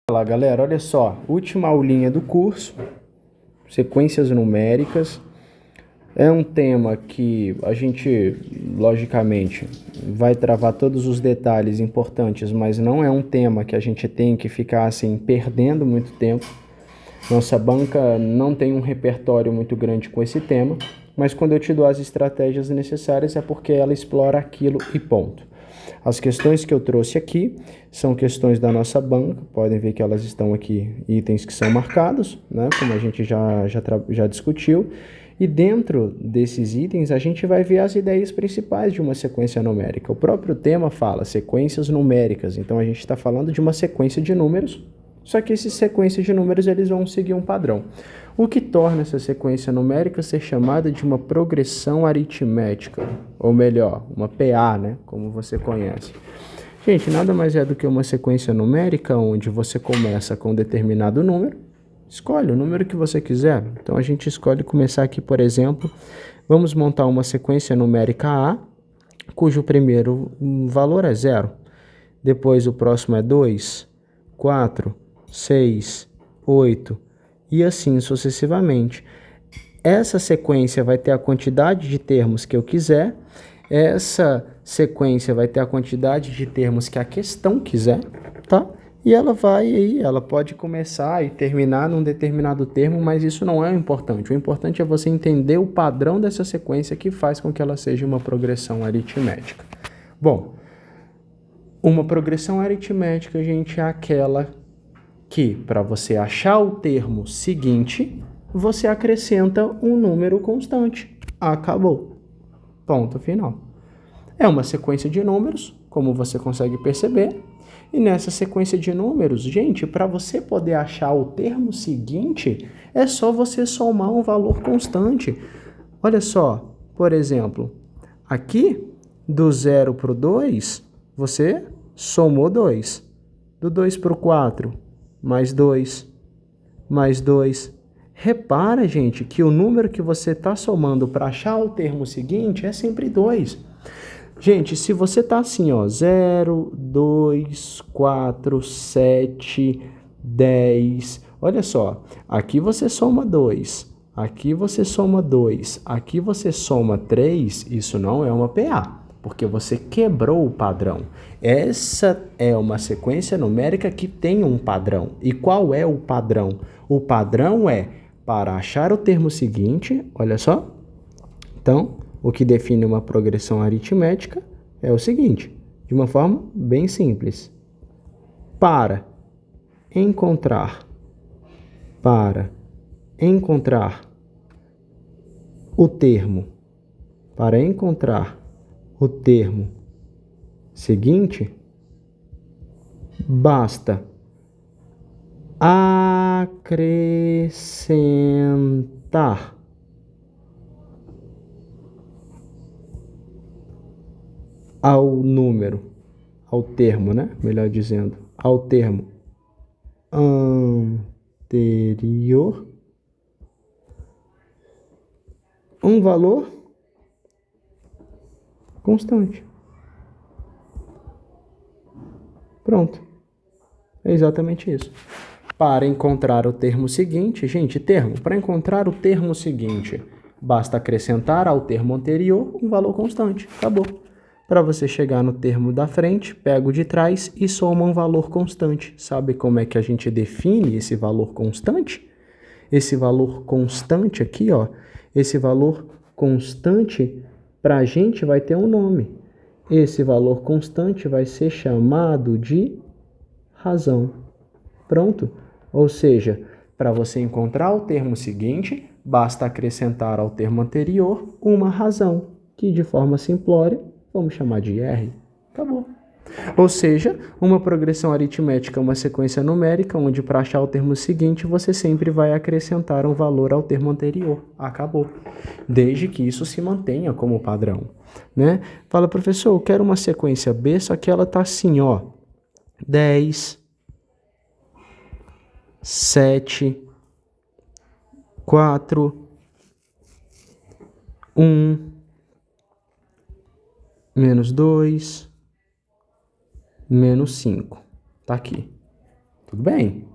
Olá, galera, olha só, última aulinha do curso, sequências numéricas. É um tema que a gente, logicamente, vai travar todos os detalhes importantes, mas não é um tema que a gente tem que ficar assim perdendo muito tempo. Nossa banca não tem um repertório muito grande com esse tema, mas quando eu te dou as estratégias necessárias é porque ela explora aquilo e ponto. As questões que eu trouxe aqui são questões da nossa banca, podem ver que elas estão aqui, itens que são marcados, né, como a gente já discutiu, e dentro desses itens a gente vai ver as ideias principais de uma sequência numérica. O próprio tema fala sequências numéricas, então a gente está falando de uma sequência de números, só que essas sequências de números eles vão seguir um padrão. O que torna essa sequência numérica ser chamada de uma progressão aritmética, ou melhor, uma PA, né, como você conhece. Gente, nada mais é do que uma sequência numérica onde você começa com um determinado número, escolhe o número que você quiser. Então a gente escolhe começar aqui, por exemplo, vamos montar uma sequência numérica A, cujo primeiro valor é 0, depois o próximo é 2, 4, 6, 8 e assim sucessivamente. Essa sequência vai ter a quantidade de termos que eu quiser, essa sequência vai ter a quantidade de termos que a questão quiser, tá? E ela pode começar e terminar num determinado termo, mas isso não é o importante. O importante é você entender o padrão dessa sequência que faz com que ela seja uma progressão aritmética. Bom, uma progressão aritmética, gente, é aquela que, para você achar o termo seguinte, você acrescenta um número constante. Acabou. Ponto final. É uma sequência de números, como você consegue perceber. E nessa sequência de números, gente, para você poder achar o termo seguinte, é só você somar um valor constante. Olha só, por exemplo, aqui, do 0 para o 2, você somou 2. Do 2 para o 4, mais 2, mais 2. Repara, gente, que o número que você está somando para achar o termo seguinte é sempre 2. Gente, se você está assim, ó, 0, 2, 4, 7, 10. Olha só, aqui você soma 2, aqui você soma 2, aqui você soma 3, isso não é uma PA, porque você quebrou o padrão. Essa é uma sequência numérica que tem um padrão. E qual é o padrão? O padrão é, para achar o termo seguinte, olha só. Então, o que define uma progressão aritmética é o seguinte, de uma forma bem simples. Para encontrar o termo, seguinte, basta acrescentar ao número, ao termo, né? Melhor dizendo, ao termo anterior, um valor constante. Pronto. É exatamente isso. Para encontrar o termo seguinte, gente, para encontrar o termo seguinte, basta acrescentar ao termo anterior um valor constante. Acabou. Para você chegar no termo da frente, pega o de trás e soma um valor constante. Sabe como é que a gente define esse valor constante? Esse valor constante aqui, ó, esse valor constante para a gente vai ter um nome. Esse valor constante vai ser chamado de razão. Pronto. Ou seja, para você encontrar o termo seguinte, basta acrescentar ao termo anterior uma razão, que de forma simplória vamos chamar de R. Acabou. Ou seja, uma progressão aritmética é uma sequência numérica onde para achar o termo seguinte você sempre vai acrescentar um valor ao termo anterior. Acabou. Desde que isso se mantenha como padrão, né? Fala, professor, eu quero uma sequência B, só que ela tá assim, ó. 10, 7, 4, 1, menos 2, menos 5. Tá aqui. Tudo bem.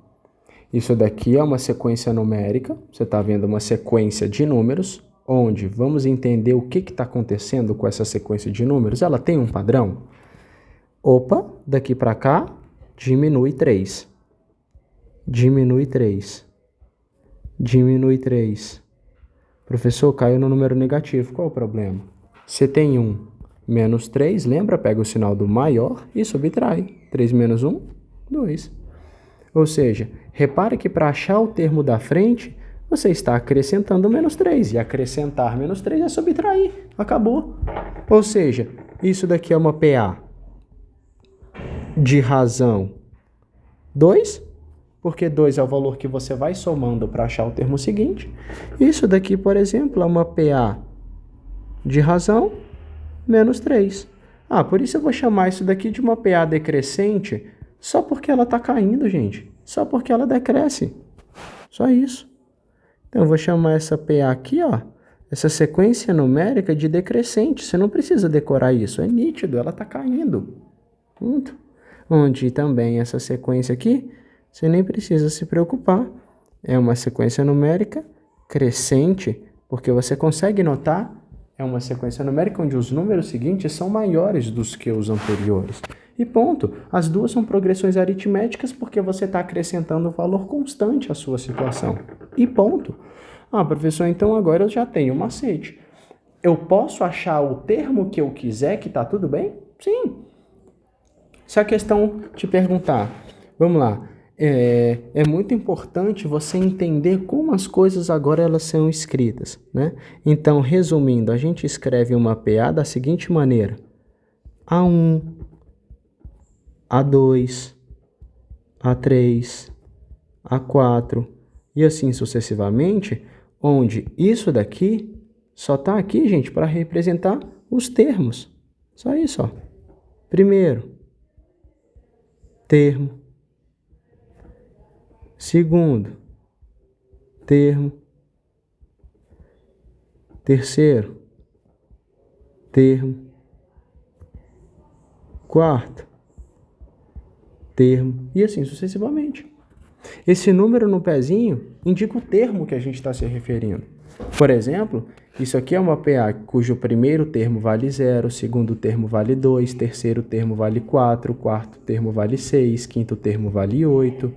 Isso daqui é uma sequência numérica. Você está vendo uma sequência de números, onde vamos entender o que está acontecendo com essa sequência de números. Ela tem um padrão? Opa, daqui para cá, diminui 3. Diminui 3. Diminui 3. Professor, caiu no número negativo. Qual o problema? Você tem 1 menos 3, lembra? Pega o sinal do maior e subtrai. 3 menos 1, 2. Ou seja, repare que para achar o termo da frente, você está acrescentando menos 3. E acrescentar menos 3 é subtrair. Acabou. Ou seja, isso daqui é uma PA de razão 2, porque 2 é o valor que você vai somando para achar o termo seguinte. Isso daqui, por exemplo, é uma PA de razão menos 3. Por isso eu vou chamar isso daqui de uma PA decrescente, só porque ela está caindo, gente. Só porque ela decresce. Só isso. Então, eu vou chamar essa PA aqui, ó, essa sequência numérica de decrescente. Você não precisa decorar isso. É nítido, ela está caindo. Ponto. Onde também essa sequência aqui, você nem precisa se preocupar. É uma sequência numérica crescente, porque você consegue notar, é uma sequência numérica onde os números seguintes são maiores dos que os anteriores. E ponto. As duas são progressões aritméticas porque você está acrescentando valor constante à sua situação. E ponto. Professor, então agora eu já tenho um macete. Eu posso achar o termo que eu quiser que está tudo bem? Sim. Se a questão te perguntar, vamos lá, é muito importante você entender como as coisas agora elas são escritas, né? Então, resumindo, a gente escreve uma PA da seguinte maneira: A1, A2, A3, A4 e assim sucessivamente, onde isso daqui só está aqui, gente, para representar os termos. Só isso, ó. Primeiro termo, segundo termo, terceiro termo, quarto termo e assim sucessivamente. Esse número no pezinho indica o termo que a gente está se referindo. Por exemplo, isso aqui é uma PA cujo primeiro termo vale 0, segundo termo vale 2, terceiro termo vale 4, quarto termo vale 6, quinto termo vale 8.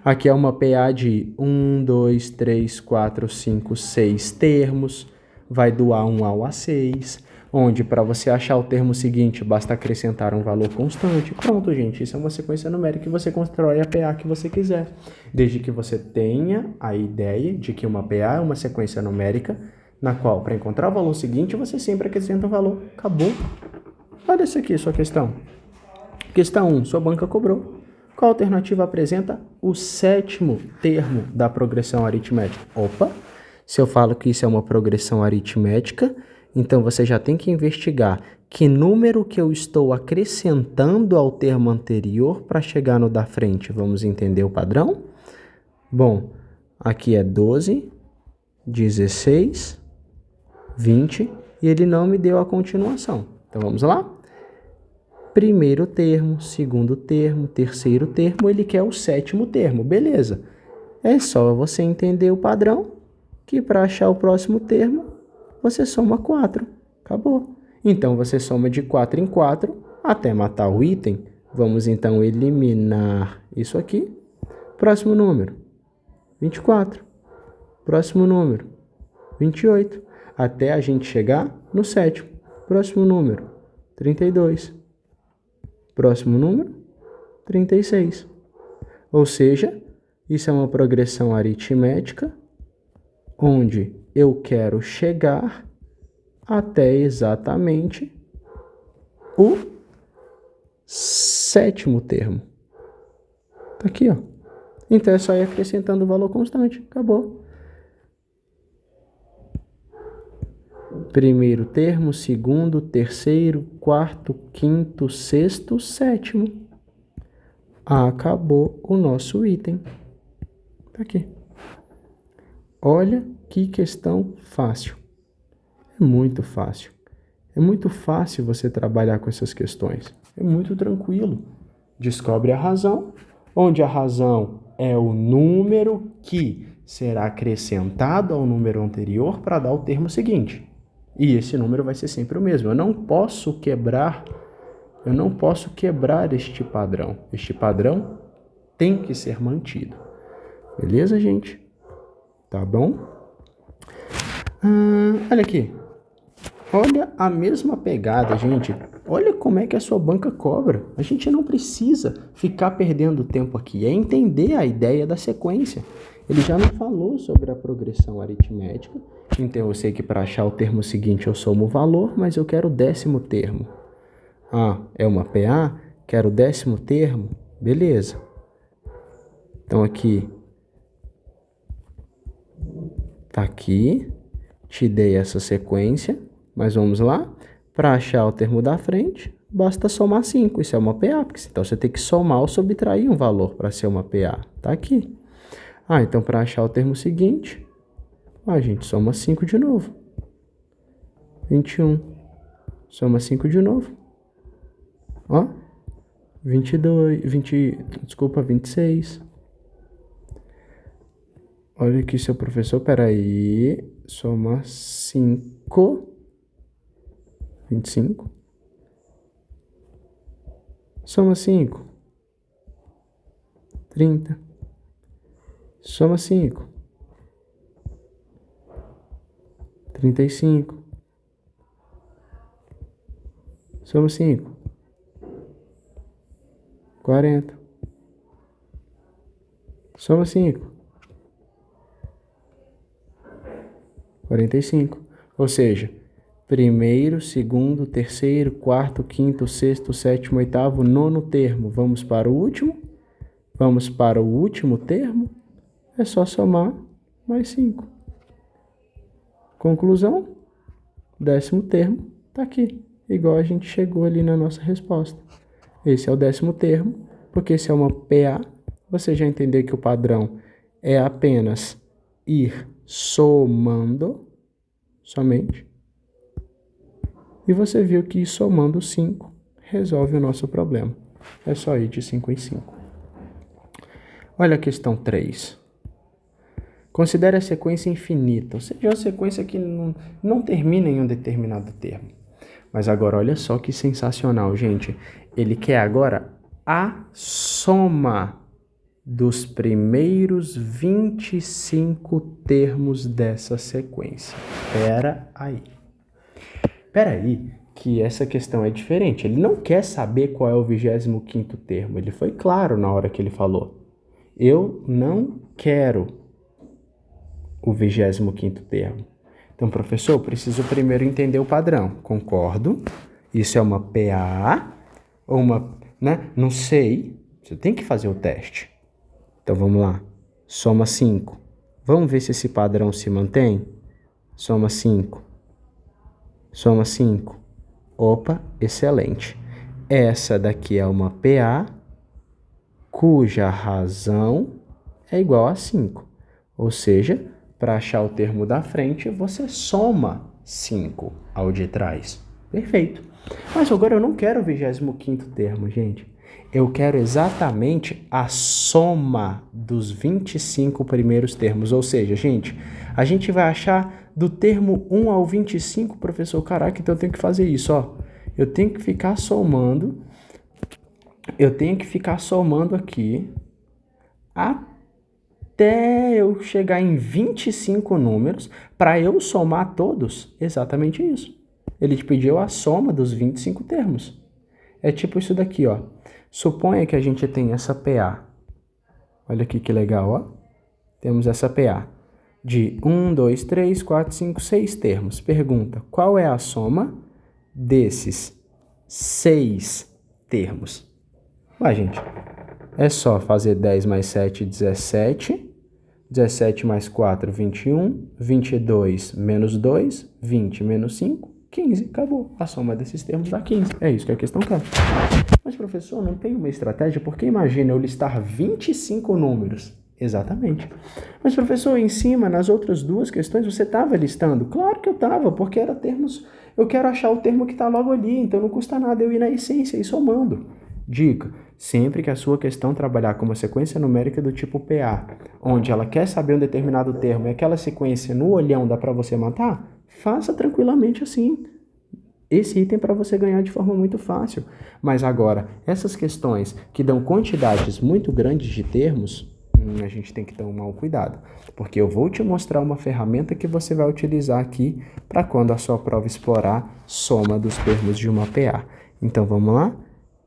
Aqui é uma PA de 1, 2, 3, 4, 5, 6 termos, vai do A1 ao A6, onde para você achar o termo seguinte basta acrescentar um valor constante. Pronto, gente, isso é uma sequência numérica e você constrói a PA que você quiser, desde que você tenha a ideia de que uma PA é uma sequência numérica, na qual, para encontrar o valor seguinte, você sempre acrescenta um valor. Acabou. Olha isso aqui, sua questão. Questão 1, sua banca cobrou. Qual alternativa apresenta o sétimo termo da progressão aritmética? Opa, se eu falo que isso é uma progressão aritmética, então você já tem que investigar que número que eu estou acrescentando ao termo anterior para chegar no da frente. Vamos entender o padrão? Bom, aqui é 12, 16, 20 e ele não me deu a continuação. Então vamos lá? Primeiro termo, segundo termo, terceiro termo, ele quer o sétimo termo. Beleza. É só você entender o padrão, que para achar o próximo termo, você soma 4. Acabou. Então, você soma de 4 em 4 até matar o item. Vamos, então, eliminar isso aqui. Próximo número, 24. Próximo número, 28. Até a gente chegar no sétimo. Próximo número, 32. Próximo número, 36. Ou seja, isso é uma progressão aritmética onde eu quero chegar até exatamente o sétimo termo. Tá aqui, ó. Então é só ir acrescentando o valor constante. Acabou. Primeiro termo, segundo, terceiro, quarto, quinto, sexto, sétimo. Acabou o nosso item. Tá aqui. Olha que questão fácil. É muito fácil. É muito fácil você trabalhar com essas questões. É muito tranquilo. Descobre a razão, onde a razão é o número que será acrescentado ao número anterior para dar o termo seguinte. E esse número vai ser sempre o mesmo. Eu não posso quebrar este padrão. Este padrão tem que ser mantido. Beleza, gente? Tá bom? Olha aqui. Olha a mesma pegada, gente. Olha como é que a sua banca cobra. A gente não precisa ficar perdendo tempo aqui. É entender a ideia da sequência. Ele já não falou sobre a progressão aritmética. Então eu sei que para achar o termo seguinte eu somo o valor, mas eu quero o 10º termo. É uma PA? Quero o 10º termo? Beleza. Então aqui. Tá aqui. Te dei essa sequência. Mas vamos lá. Para achar o termo da frente, basta somar 5. Isso é uma PA, porque então você tem que somar ou subtrair um valor para ser uma PA. Tá aqui. Então para achar o termo seguinte, a gente soma 5 de novo. 21. Soma 5 de novo. 26. Olha aqui, seu professor, peraí. Soma 5. 25. Soma 5. 30. Soma 5. 35. Soma 5. 40. Soma 5. 45. Ou seja, primeiro, segundo, terceiro, quarto, quinto, sexto, sétimo, oitavo, nono termo. Vamos para o último. Vamos para o último termo. É só somar mais 5. Conclusão. 10º termo está aqui. Igual a gente chegou ali na nossa resposta. Esse é o 10º termo, porque esse é uma PA. Você já entendeu que o padrão é apenas ir somando somente. E você viu que somando 5 resolve o nosso problema. É só ir de 5 em 5. Olha a questão 3. Considere a sequência infinita, ou seja, uma sequência que não termina em um determinado termo. Mas agora olha só que sensacional, gente. Ele quer agora a soma dos primeiros 25 termos dessa sequência. Pera aí, que essa questão é diferente. Ele não quer saber qual é o 25º termo. Ele foi claro na hora que ele falou. Eu não quero o 25º termo. Então, professor, eu preciso primeiro entender o padrão. Concordo. Isso é uma PA ou uma, né? Não sei. Você tem que fazer o teste. Então, vamos lá. Soma 5. Vamos ver se esse padrão se mantém? Soma 5. Soma 5. Opa, excelente. Essa daqui é uma PA cuja razão é igual a 5. Ou seja, para achar o termo da frente, você soma 5 ao de trás. Perfeito. Mas agora eu não quero o 25º termo, gente. Eu quero exatamente a soma dos 25 primeiros termos. Ou seja, gente, a gente vai achar do termo 1 ao 25, professor. Caraca, então eu tenho que fazer isso, ó. Eu tenho que ficar somando. Eu tenho que ficar somando aqui até eu chegar em 25 números para eu somar todos. Exatamente isso. Ele te pediu a soma dos 25 termos. É tipo isso daqui, ó. Suponha que a gente tem essa PA. Olha aqui que legal, ó. Temos essa PA de 1, 2, 3, 4, 5, 6 termos. Pergunta, qual é a soma desses 6 termos? Gente, é só fazer 10 mais 7, 17. 17 mais 4, 21. 22 menos 2, 20 menos 5, 15. Acabou. A soma desses termos dá 15. É isso que a questão quer. Mas, professor, não tem uma estratégia? Porque imagina eu listar 25 números. Exatamente. Mas, professor, em cima, nas outras duas questões, você estava listando? Claro que eu estava, porque era termos... Eu quero achar o termo que está logo ali, então não custa nada eu ir na essência e somando. Dica, Sempre que a sua questão trabalhar com uma sequência numérica do tipo PA, onde ela quer saber um determinado termo e aquela sequência no olhão dá para você matar, faça tranquilamente assim. Esse item para você ganhar de forma muito fácil. Mas agora, essas questões que dão quantidades muito grandes de termos, a gente tem que tomar um cuidado. Porque eu vou te mostrar uma ferramenta que você vai utilizar aqui para quando a sua prova explorar soma dos termos de uma PA. Então, vamos lá?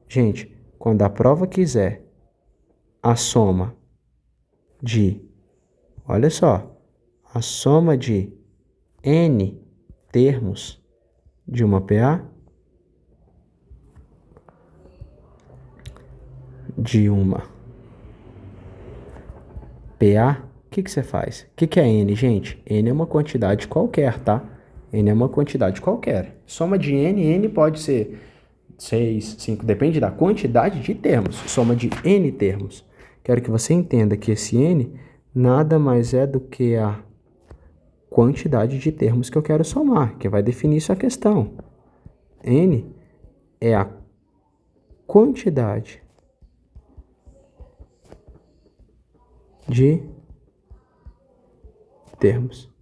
Gente, quando a prova quiser a soma de, olha só, a soma de N termos de uma PA, de uma PA, o que você faz? O que é N, gente? N é uma quantidade qualquer, tá? N é uma quantidade qualquer. Soma de N pode ser 6, 5, depende da quantidade de termos. Soma de N termos. Quero que você entenda que esse N nada mais é do que a quantidade de termos que eu quero somar, que vai definir isso a questão. N é a quantidade de termos.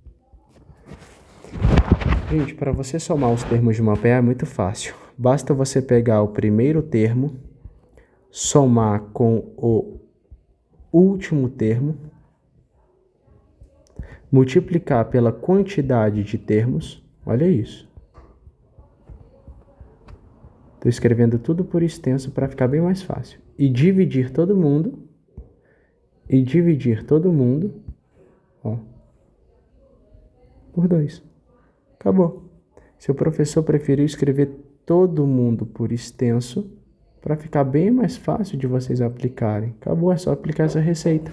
Gente, para você somar os termos de uma PA é muito fácil. Basta você pegar o primeiro termo, somar com o último termo, multiplicar pela quantidade de termos, olha isso. Estou escrevendo tudo por extenso para ficar bem mais fácil. E dividir todo mundo, ó, por 2. Acabou. Seu professor preferiu escrever todo mundo por extenso para ficar bem mais fácil de vocês aplicarem. Acabou, é só aplicar essa receita.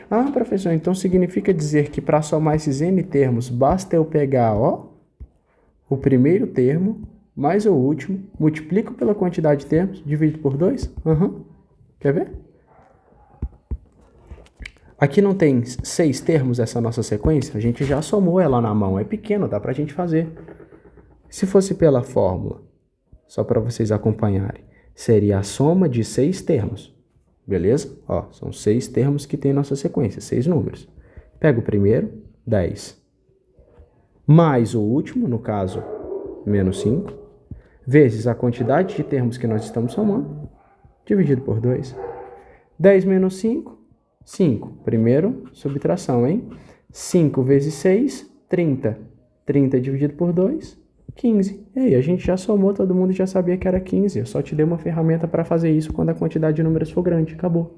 Ah, professor, então significa dizer que para somar esses N termos, basta eu pegar, ó, o primeiro termo mais o último, multiplico pela quantidade de termos, divido por 2? Quer ver? Aqui não tem 6 termos essa nossa sequência? A gente já somou ela na mão, é pequeno, dá pra gente fazer. Se fosse pela fórmula, só para vocês acompanharem, seria a soma de 6 termos. Beleza? Ó, são 6 termos que tem nossa sequência, 6 números. Pega o primeiro, 10. Mais o último, no caso, menos 5, vezes a quantidade de termos que nós estamos somando, dividido por 2. 10 menos 5, 5. Primeiro, subtração, hein? 5 vezes 6, 30. 30 dividido por 2, 15. E aí, a gente já somou, todo mundo já sabia que era 15. Eu só te dei uma ferramenta para fazer isso quando a quantidade de números for grande. Acabou.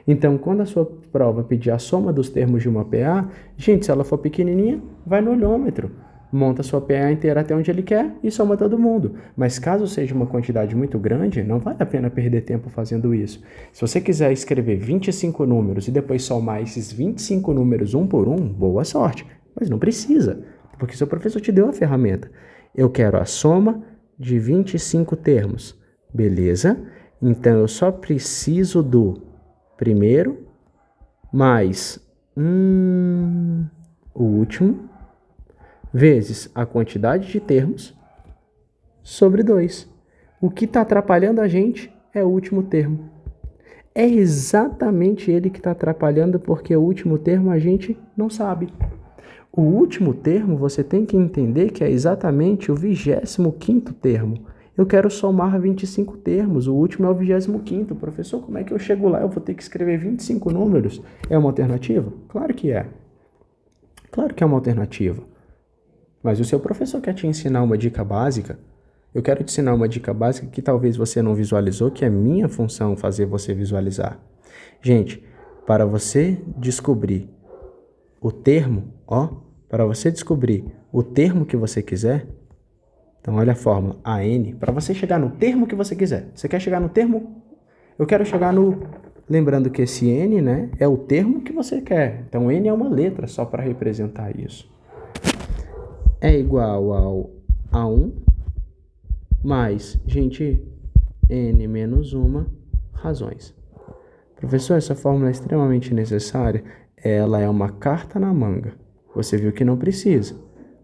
Então, quando a sua prova pedir a soma dos termos de uma PA, gente, se ela for pequenininha, vai no olhômetro. Monta a sua PA inteira até onde ele quer e soma todo mundo. Mas caso seja uma quantidade muito grande, não vale a pena perder tempo fazendo isso. Se você quiser escrever 25 números e depois somar esses 25 números um por um, boa sorte. Mas não precisa, porque seu professor te deu a ferramenta. Eu quero a soma de 25 termos. Beleza? Então, eu só preciso do primeiro mais o último, vezes a quantidade de termos, sobre 2. O que está atrapalhando a gente é o último termo. É exatamente ele que está atrapalhando, porque o último termo a gente não sabe. O último termo você tem que entender que é exatamente o 25º termo. Eu quero somar 25 termos, o último é o 25º. Professor, como é que eu chego lá? Eu vou ter que escrever 25 números? É uma alternativa? Claro que é. Claro que é uma alternativa. Mas o seu professor quer te ensinar uma dica básica. Eu quero te ensinar uma dica básica que talvez você não visualizou, que é minha função fazer você visualizar. Gente, para você descobrir o termo, para você descobrir o termo que você quiser, então olha a fórmula AN, para você chegar no termo que você quiser. Você quer chegar no termo? Eu quero chegar no... Lembrando que esse N, né, é o termo que você quer. Então N é uma letra só para representar isso. É igual ao A1 mais, gente, N menos 1 razões. Professor, essa fórmula é extremamente necessária. Ela é uma carta na manga. Você viu que não precisa.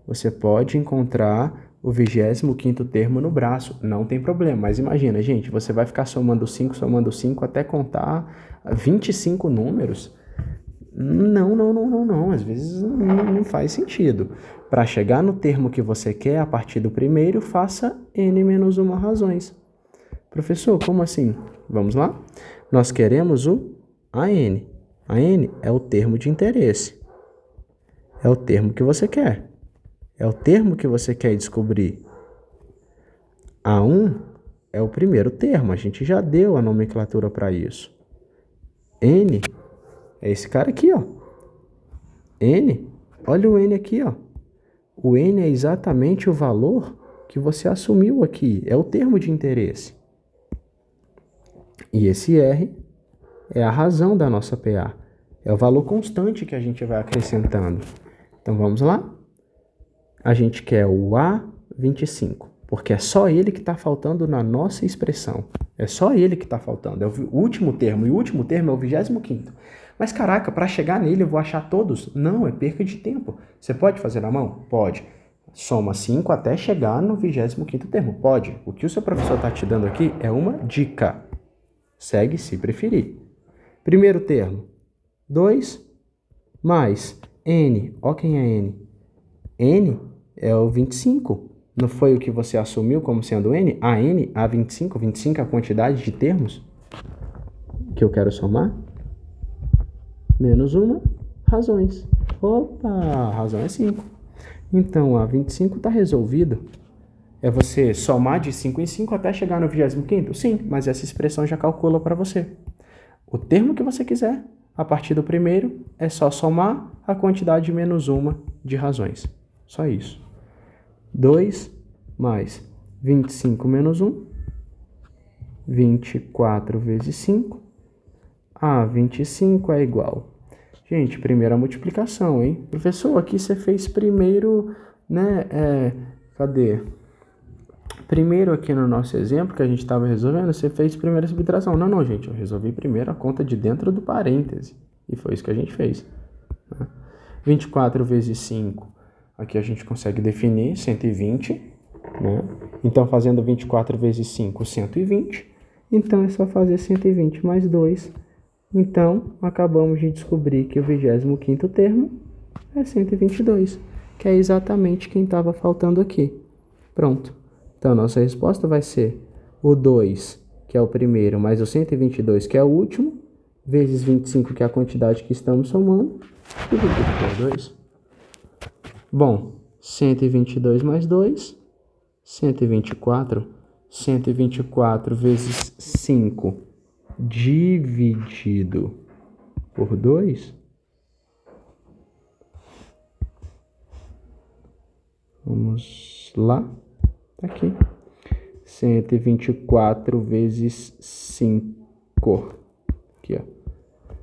Você pode encontrar o 25º termo no braço. Não tem problema, mas imagina, gente, você vai ficar somando 5 até contar 25 números? Não. Às vezes não faz sentido. Para chegar no termo que você quer, a partir do primeiro, faça n menos 1 razões. Professor, como assim? Vamos lá? Nós queremos o AN. AN é o termo de interesse. É o termo que você quer. É o termo que você quer descobrir. A1 é o primeiro termo. A gente já deu a nomenclatura para isso. N é esse cara aqui, ó. N, olha o N aqui, ó. O N é exatamente o valor que você assumiu aqui. É o termo de interesse. E esse R é a razão da nossa PA. É o valor constante que a gente vai acrescentando. Então, vamos lá? A gente quer o A25, porque é só ele que está faltando na nossa expressão. É só ele que está faltando. É o último termo, e o último termo é o 25º. Mas, caraca, para chegar nele eu vou achar todos? Não, é perca de tempo. Você pode fazer na mão? Pode. Soma 5 até chegar no 25º termo. Pode. O que o seu professor está te dando aqui é uma dica. Segue se preferir. Primeiro termo, 2 mais N. Ó quem é N. N é o 25. Não foi o que você assumiu como sendo N? A N, A25. 25 é a quantidade de termos que eu quero somar. Menos 1 razões. Opa, a razão é 5. Então, a 25 está resolvido. É você somar de 5 em 5 até chegar no 25º? Sim, mas essa expressão já calcula para você. O termo que você quiser, a partir do primeiro, é só somar a quantidade menos 1 de razões. Só isso. 2 mais 25 menos 1, 24 vezes 5. A 25 é igual. Gente, primeira multiplicação, hein? Professor, aqui você fez primeiro, né? Cadê? Primeiro aqui no nosso exemplo que a gente estava resolvendo, você fez primeira subtração. Não, gente, eu resolvi primeiro a conta de dentro do parêntese. E foi isso que a gente fez. 24 vezes 5, aqui a gente consegue definir 120, né? Então, fazendo 24 vezes 5, 120. Então, é só fazer 120 mais 2. Então, acabamos de descobrir que o 25º termo é 122, que é exatamente quem estava faltando aqui. Pronto. Então, nossa resposta vai ser o 2, que é o primeiro, mais o 122, que é o último, vezes 25, que é a quantidade que estamos somando, dividido por 2. Bom, 122 mais 2, 124. 124 vezes 5 dividido por 2. Vamos lá. Tá aqui. 124 vezes 5. Aqui, ó.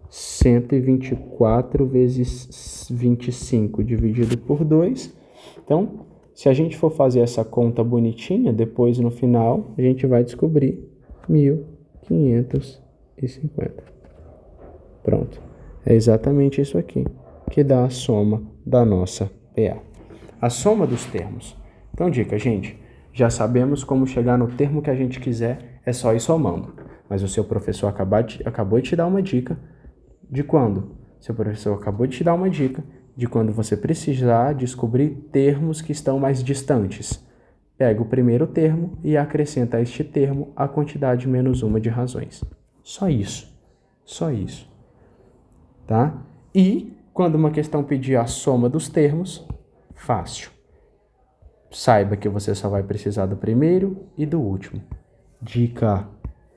124 vezes 25 dividido por 2. Então, se a gente for fazer essa conta bonitinha, depois no final, a gente vai descobrir 1.550. Pronto. É exatamente isso aqui que dá a soma da nossa PA. A soma dos termos. Então, dica, gente. Já sabemos como chegar no termo que a gente quiser, é só ir somando. Mas o seu professor acabou de te dar uma dica de quando? Seu professor acabou de te dar uma dica de quando você precisar descobrir termos que estão mais distantes. Pega o primeiro termo e acrescenta a este termo a quantidade menos 1 de razões. Só isso. Só isso. Tá? E, quando uma questão pedir a soma dos termos, fácil. Saiba que você só vai precisar do primeiro e do último. Dica: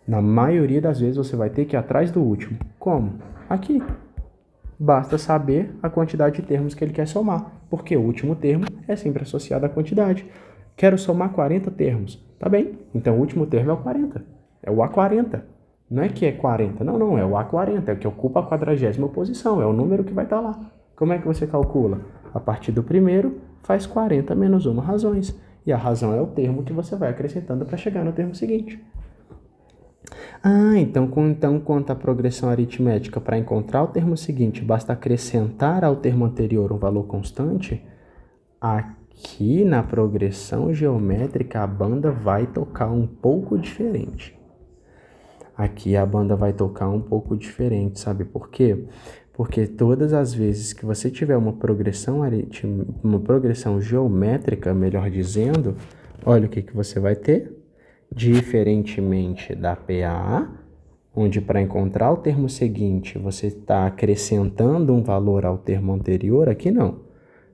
na maioria das vezes você vai ter que ir atrás do último. Como? Aqui. Basta saber a quantidade de termos que ele quer somar, porque o último termo é sempre associado à quantidade. Quero somar 40 termos. Tá bem, então o último termo é o 40. É o A40. Não é que é 40, não, é o A40, é o que ocupa a 40ª posição, é o número que vai estar lá. Como é que você calcula? A partir do primeiro, faz 40 menos 1 razões. E a razão é o termo que você vai acrescentando para chegar no termo seguinte. Então, quanto à progressão aritmética, para encontrar o termo seguinte, basta acrescentar ao termo anterior um valor constante? Aqui na progressão geométrica a banda vai tocar um pouco diferente. Aqui a banda vai tocar um pouco diferente, sabe por quê? Porque todas as vezes que você tiver uma progressão geométrica, melhor dizendo, olha o que você vai ter. Diferentemente da PA, onde para encontrar o termo seguinte você está acrescentando um valor ao termo anterior, aqui não.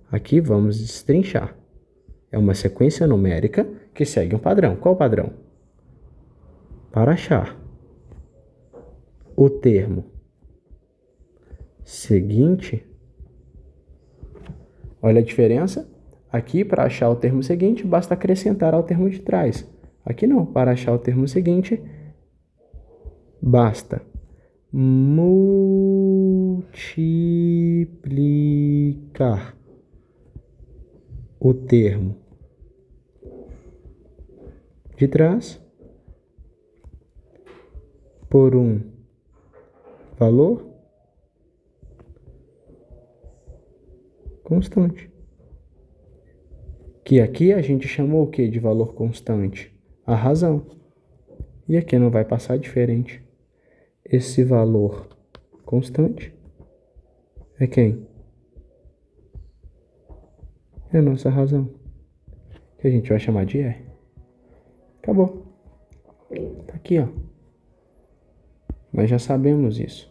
Aqui vamos destrinchar. É uma sequência numérica que segue um padrão. Qual o padrão? Para achar o termo seguinte, olha a diferença. Aqui, para achar o termo seguinte, basta acrescentar ao termo de trás. Aqui não, para achar o termo seguinte, basta multiplicar o termo de trás por um valor constante. Que aqui a gente chamou o que de valor constante? A razão. E aqui não vai passar diferente. Esse valor constante é quem? É a nossa razão, que a gente vai chamar de R. Acabou. Tá aqui, ó. Nós já sabemos isso.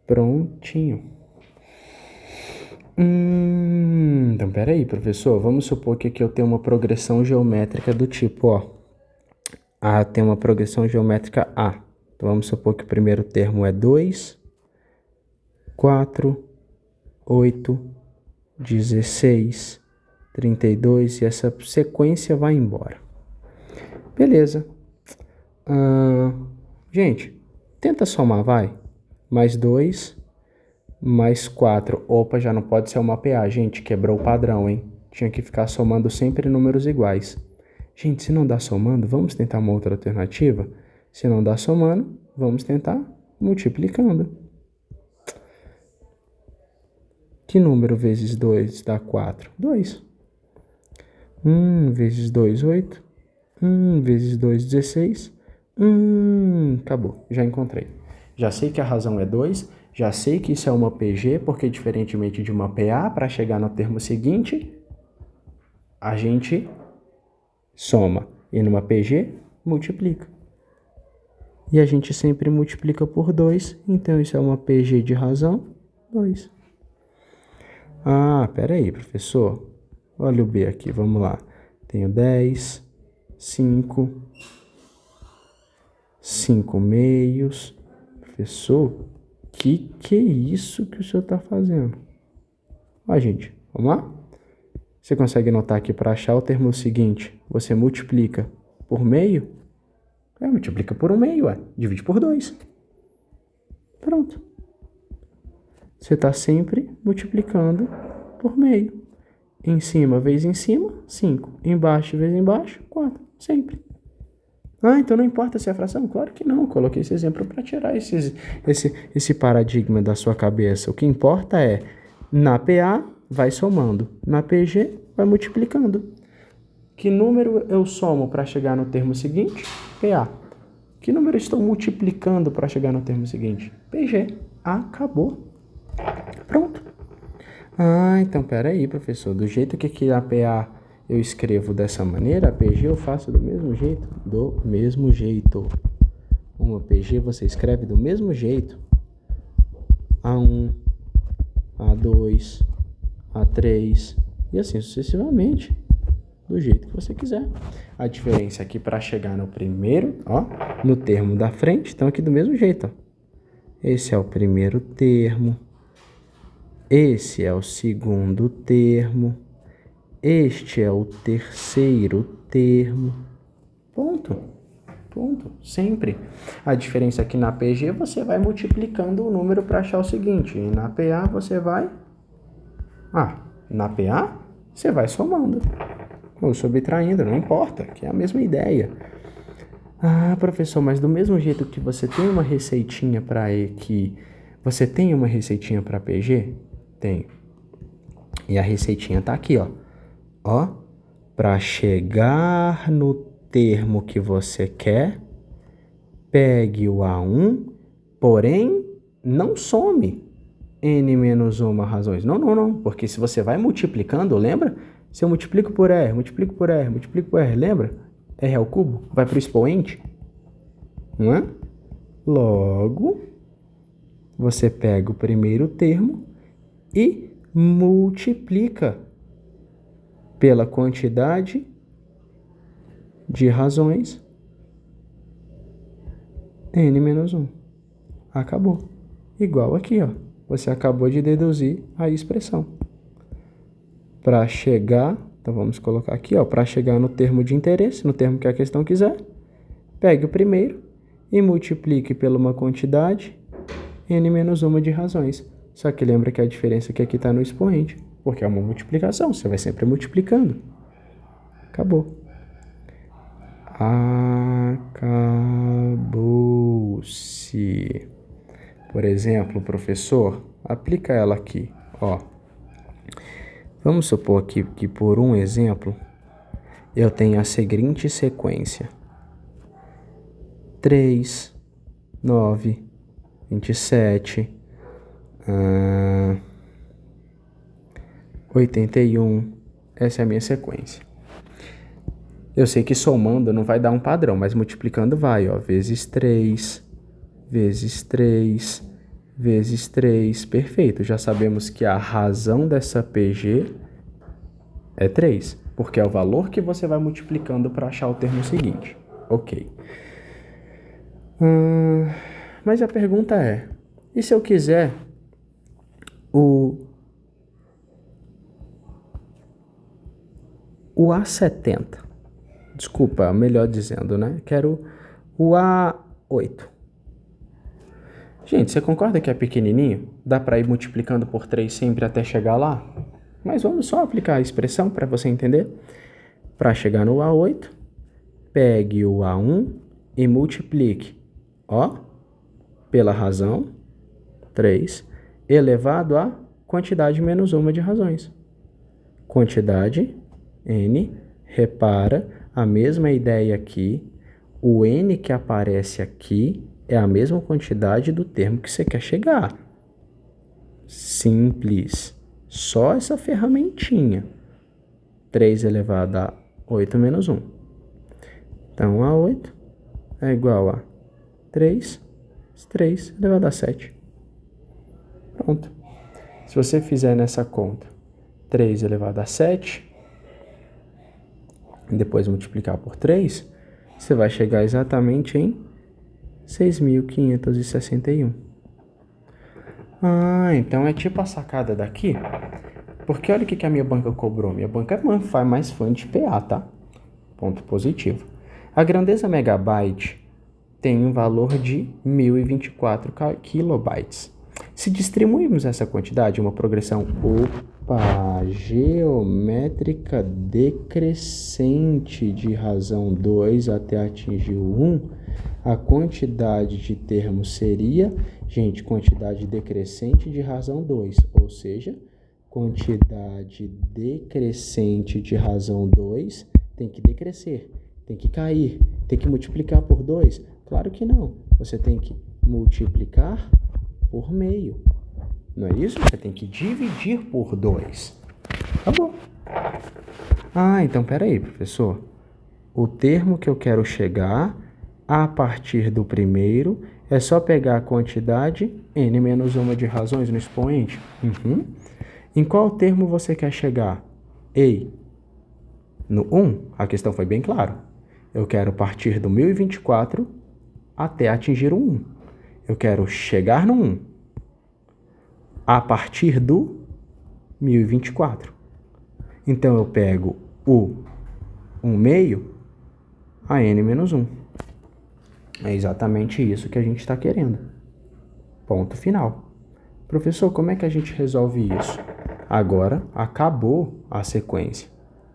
Prontinho. Então, peraí, professor. Vamos supor que aqui eu tenho uma progressão geométrica do tipo, ó. Tem uma progressão geométrica A. Então, vamos supor que o primeiro termo é 2, 4, 8, 16, 32 e essa sequência vai embora. Beleza. Gente, tenta somar, vai. Mais 2, mais 4. Opa, já não pode ser uma PA. Gente, quebrou o padrão, hein? Tinha que ficar somando sempre números iguais. Gente, se não dá somando, vamos tentar uma outra alternativa? Se não dá somando, vamos tentar multiplicando. Que número vezes 2 dá 4? 2. 1 vezes 2, 8. 1 vezes 2, 16. Acabou, já encontrei. Já sei que a razão é 2, já sei que isso é uma PG, porque diferentemente de uma PA, para chegar no termo seguinte, a gente soma. E numa PG, multiplica. E a gente sempre multiplica por 2, então isso é uma PG de razão 2. Peraí, professor. Olha o B aqui, vamos lá. Tenho 10, 5, 5 meios. Professor, que é isso que o senhor está fazendo? Ó, gente, vamos lá? Você consegue notar que para achar o termo seguinte, você multiplica por meio? Multiplica por 1 meio, divide por 2. Pronto. Você está sempre multiplicando por meio. Em cima vezes em cima, 5. Embaixo vezes embaixo, 4. Sempre. Então não importa se é fração? Claro que não. Coloquei esse exemplo para tirar esse paradigma da sua cabeça. O que importa é, na PA, vai somando. Na PG, vai multiplicando. Que número eu somo para chegar no termo seguinte? PA. Que número eu estou multiplicando para chegar no termo seguinte? PG. Acabou. Pronto. Então peraí, professor. Do jeito que a PA eu escrevo dessa maneira, a PG eu faço do mesmo jeito? Do mesmo jeito. Uma PG você escreve do mesmo jeito. A1, A2, A3 e assim sucessivamente. Do jeito que você quiser. A diferença aqui para chegar no primeiro, no termo da frente, então aqui do mesmo jeito, Esse é o primeiro termo. Esse é o segundo termo. Este é o terceiro termo. Ponto. Sempre. A diferença é que na PG você vai multiplicando o número para achar o seguinte. E na PA você vai... na PA você vai somando. Ou subtraindo, não importa, que é a mesma ideia. Professor, mas do mesmo jeito que você tem uma receitinha para E que você tem uma receitinha para PG? Tem. E a receitinha tá aqui, ó. Ó, para chegar no termo que você quer, pegue o A1, porém, não some n menos 1 razões. Não, não, não, porque se você vai multiplicando, lembra? Se eu multiplico por R, multiplico por R, multiplico por R, lembra? R ao cubo, vai para o expoente, não é? Logo, você pega o primeiro termo e multiplica pela quantidade de razões n menos 1. Acabou. Igual aqui, ó. Você acabou de deduzir a expressão. Para chegar, então vamos colocar aqui, ó, para chegar no termo de interesse, no termo que a questão quiser, pegue o primeiro e multiplique por uma quantidade n menos 1 de razões. Só que lembra que a diferença é que aqui está no expoente, porque é uma multiplicação, você vai sempre multiplicando. Acabou. Acabou-se. Por exemplo, professor, aplica ela aqui, ó. Vamos supor aqui que por um exemplo, eu tenho a seguinte sequência. 3, 9, 27, 81, essa é a minha sequência. Eu sei que somando não vai dar um padrão, mas multiplicando vai, ó, vezes 3, vezes 3, vezes 3, perfeito. Já sabemos que a razão dessa PG é 3, porque é o valor que você vai multiplicando para achar o termo seguinte. Ok. Mas a pergunta é, e se eu quiser o A70? Desculpa, melhor dizendo, né? Quero o A8. Gente, você concorda que é pequenininho? Dá para ir multiplicando por 3 sempre até chegar lá? Mas vamos só aplicar a expressão para você entender. Para chegar no A8, pegue o A1 e multiplique, ó, pela razão 3 elevado a quantidade menos 1 de razões. Quantidade n, repara, a mesma ideia aqui, o n que aparece aqui é a mesma quantidade do termo que você quer chegar. Simples. Só essa ferramentinha. 3 elevado a 8 menos 1. Então, A8 é igual a 3 elevado a 7. Pronto. Se você fizer nessa conta 3 elevado a 7, e depois multiplicar por 3, você vai chegar exatamente em 6.561. Então é tipo a sacada daqui, porque olha o que a minha banca cobrou. Minha banca faz mais fã de PA, tá? Ponto positivo. A grandeza megabyte tem um valor de 1024 kilobytes. Se distribuirmos essa quantidade em uma progressão geométrica decrescente de razão 2 até atingir o 1, a quantidade de termos seria, gente, quantidade decrescente de razão 2, ou seja, quantidade decrescente de razão 2 tem que decrescer, tem que cair, tem que multiplicar por 2. Claro que não, você tem que multiplicar por meio. Não é isso? Você tem que dividir por 2. Acabou. Então peraí, professor. O termo que eu quero chegar a partir do primeiro é só pegar a quantidade n menos 1 de razões no expoente? Em qual termo você quer chegar? Ei, no 1, a questão foi bem clara. Eu quero partir do 1024 até atingir o 1. Eu quero chegar no 1 a partir do 1024. Então, eu pego o 1 meio a n menos 1. É exatamente isso que a gente está querendo. Ponto final. Professor, como é que a gente resolve isso? Agora, acabou a sequência.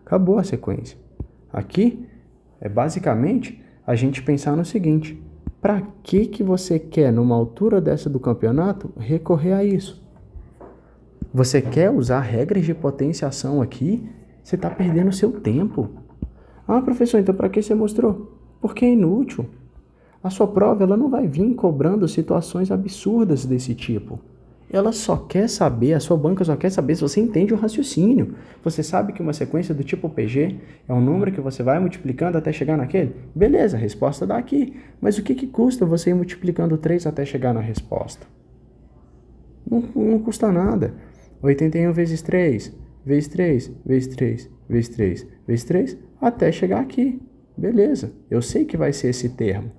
Acabou a sequência. Aqui, é basicamente a gente pensar no seguinte: para que você quer, numa altura dessa do campeonato, recorrer a isso? Você quer usar regras de potenciação aqui? Você está perdendo seu tempo. Ah, professor, então para que você mostrou? Porque é inútil. A sua prova ela não vai vir cobrando situações absurdas desse tipo. Ela só quer saber, a sua banca só quer saber se você entende o raciocínio. Você sabe que uma sequência do tipo PG é um número que você vai multiplicando até chegar naquele? Beleza, a resposta dá aqui. Mas o que custa você ir multiplicando 3 até chegar na resposta? Não custa nada. 81 vezes 3, vezes 3, vezes 3, vezes 3, vezes 3, até chegar aqui. Beleza, eu sei que vai ser esse termo.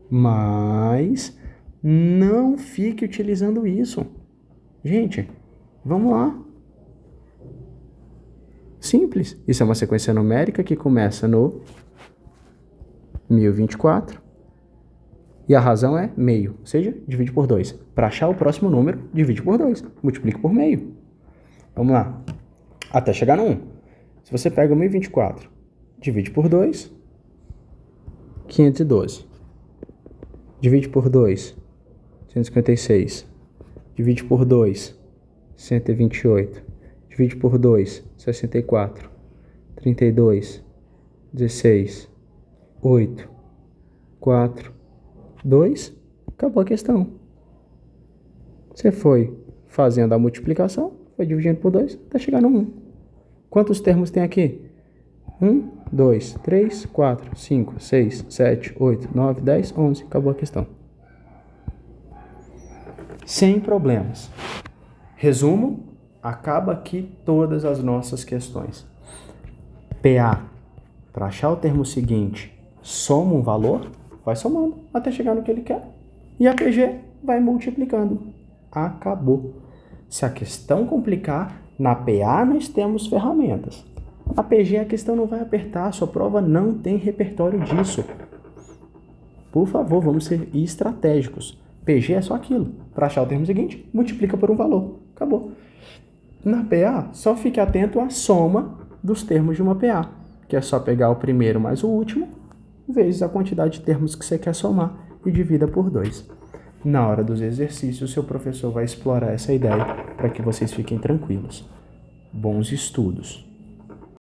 Mas não fique utilizando isso. Gente, vamos lá. Simples. Isso é uma sequência numérica que começa no 1024. E a razão é meio, ou seja, divide por 2. Para achar o próximo número, divide por 2. Multiplique por meio. Vamos lá. Até chegar no 1. Se você pega o 1024, divide por 2, 512. Divide por 2, 156. Divide por 2, 128. Divide por 2, 64. 32, 16, 8, 4, 2. Acabou a questão. Você foi fazendo a multiplicação, foi dividindo por 2, até chegar no 1. Quantos termos tem aqui? 1, 2, 3, 4, 5, 6, 7, 8, 9, 10, 11. Acabou a questão. Sem problemas. Resumo, acaba aqui todas as nossas questões. PA, para achar o termo seguinte, soma um valor, vai somando até chegar no que ele quer. E a PG vai multiplicando. Acabou. Se a questão complicar, na PA nós temos ferramentas. Na PG a questão não vai apertar, a sua prova não tem repertório disso. Por favor, vamos ser estratégicos. PG é só aquilo. Para achar o termo seguinte, multiplica por um valor. Acabou. Na PA, só fique atento à soma dos termos de uma PA, que é só pegar o primeiro mais o último, vezes a quantidade de termos que você quer somar e divida por 2. Na hora dos exercícios, o seu professor vai explorar essa ideia para que vocês fiquem tranquilos. Bons estudos!